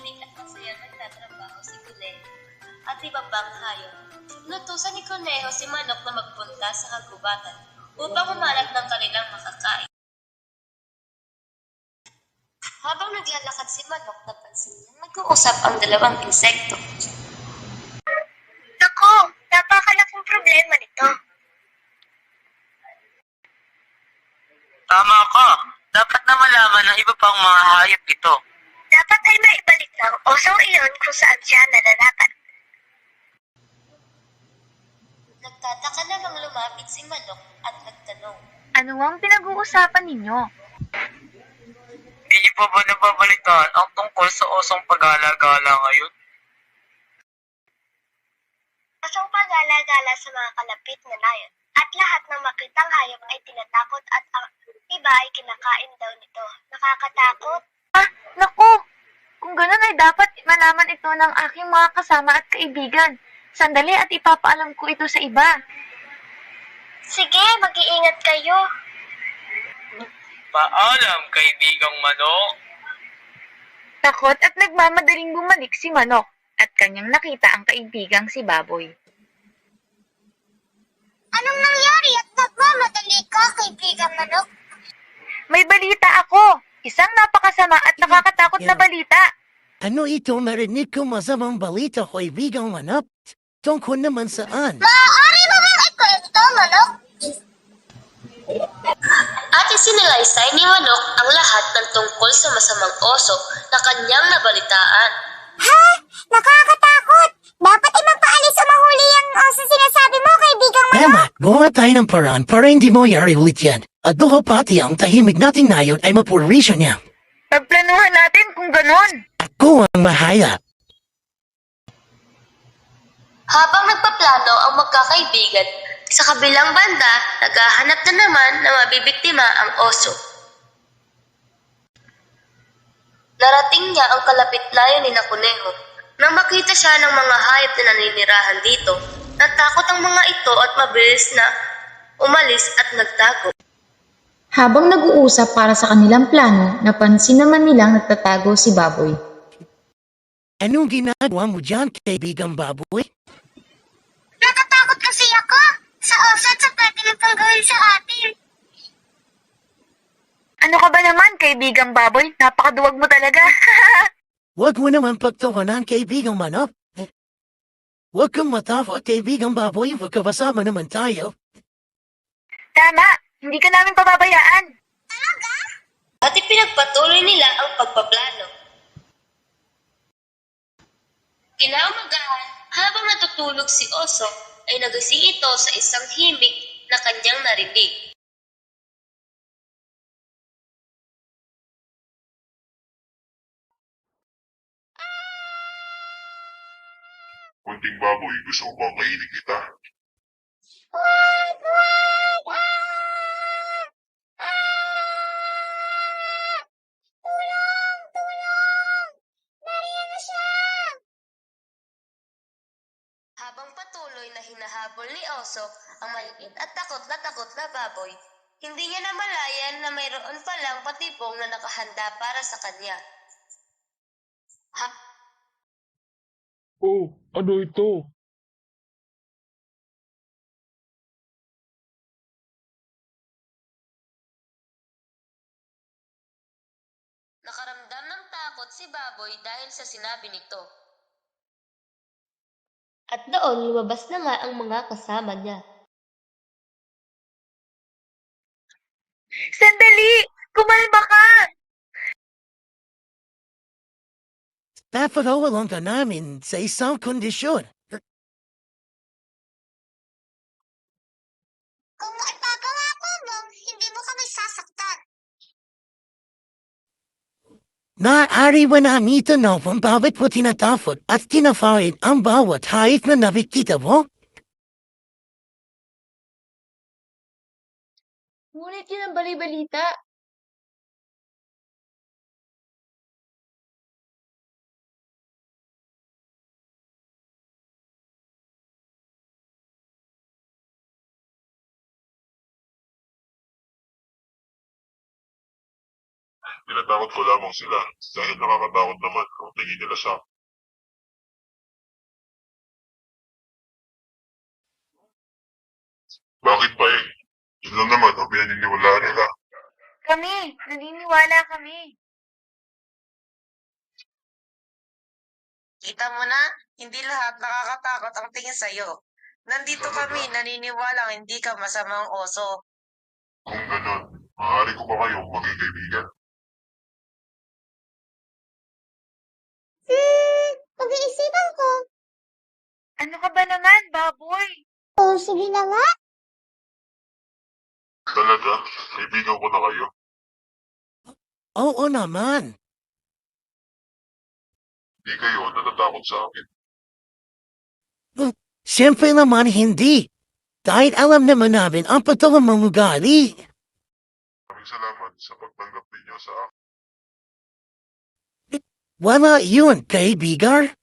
tahimik at masayang nagtatrabaho si Conejo at iba pang hayop. Inutusan ni Conejo si Manok na magpunta sa kagubatan upang humanap ng kanilang makakain. Habang naglalakad si Manok, napansin niyang nag-uusap ang dalawang insekto. Naku, napakalaking problema nito. Tama ka. Dapat na malaman ng iba pang mga hayop ito. Dapat ay maibalik ng osong iyon kung saan siya nararapat. Nagtataka namang lumapit si Manok at nagtanong. Ano ang pinag-uusapan ninyo? Hindi niyo pa ba nababalitaan ang tungkol sa osong pag-alagala ngayon? Osong pag-alagala sa mga kalapit na layon at lahat ng makitang hayop ay tinatakot at ang iba ay kinakain daw nito. Nakakatakot. Naku! Kung ganun ay dapat malaman ito ng aking mga kasama at kaibigan. Sandali at ipapaalam ko ito sa iba. Sige, mag-iingat kayo. Paalam, kaibigang Manok. Takot at nagmamadaling bumalik si Manok at kanyang nakita ang kaibigang si Baboy. Anong nangyari at nagmamadali ka, kaibigang Manok? May balita ako! Isang napakasama at nakakatakot na balita. Ano ito narinig ko masamang balita, kaibigang Manok? Tungkol naman saan? Maaari mo bang ikwento, Manok? At isinalaysay ni Manok ang lahat ng tungkol sa masamang oso na kanyang nabalitaan. Ha? Nakakatakot! Dapat ay magpaalis o mahuli ang oso sinasabi mo, kaibigang Manok. Tama, gumawa tayo ng paraan para hindi mo yari ulit yan. At baka pati ang tahimik nating nayon ay mapurisyo niya. Pagplanuhan natin kung ganon. Ako ang mahaya. Habang nagpaplano ang magkakaibigan, sa kabilang banda, naghahanap na naman na mabibiktima ang oso. Narating niya ang kalapit-layo ni Conejo. Nang makita siya ng mga hayop na naninirahan dito, natakot ang mga ito at mabilis na umalis at nagtago. Habang nag-uusap para sa kanilang plano, napansin naman nilang nagtatago si Baboy. Anong ginagawa mo dyan, kaibigang Baboy? Natatakot kasi ako sa oso at sa pwede nitong gawin sa atin. Ano ka ba naman, kaibigang Baboy? Napakaduwag mo talaga. Huwag mo naman pagtawanan, kaibigang Manok. Huwag kang matakot, kaibigang Baboy. Magkabasama naman tayo. Tama, hindi ka namin pababayaan. At ipinagpatuloy nila ang pagpaplano. Kinaumagahan, habang natutulog si Oso, ay nagising ito sa isang himig na kanyang narinig. Kunting baboy, gusto ko bang kainin kita? Habang patuloy na hinahabol ni Oso ang maliit at takot na baboy, hindi niya namalayan na mayroon palang patibong na nakahanda para sa kanya. Oh, ano ito? Nakaramdam ng takot si Baboy dahil sa sinabi nito. At doon lumabas na nga ang mga kasama niya. Sandali! Kumalma ka! Papagawalan ka namin sa isang kondisyon. Kung ipapangako mo, hindi mo kami sasaktan. Maaari ba namin itanong bakit mo tinatapot at tinafawid ang bawat hayop na nakikita mo? Ngunit yun ang bali-balita. Tinatakot ko lamang sila dahil nakakatakot naman ang tingin nila sa akin. Bakit ba eh? Yun lang naman ang pinaniniwalaan nila. Kami, naniniwala kami. Kita mo na, hindi lahat nakakatakot ang tingin sa'yo. Nandito kami, naniniwala hindi ka masamang oso. Kung ganon, maaari ko ba kayong maging kaibigan? Pag-iisipan ko. Ano ka ba naman, baboy? Oh, sige na nga. Talaga, kaibigan ko na kayo. Oo naman. Hindi kayo natatakot sa akin. Siyempre naman hindi. Dahil alam naman namin ang patulang mga ugali. Maraming salamat sa pagtanggap ninyo sa akin. Wala yun, kaibigan.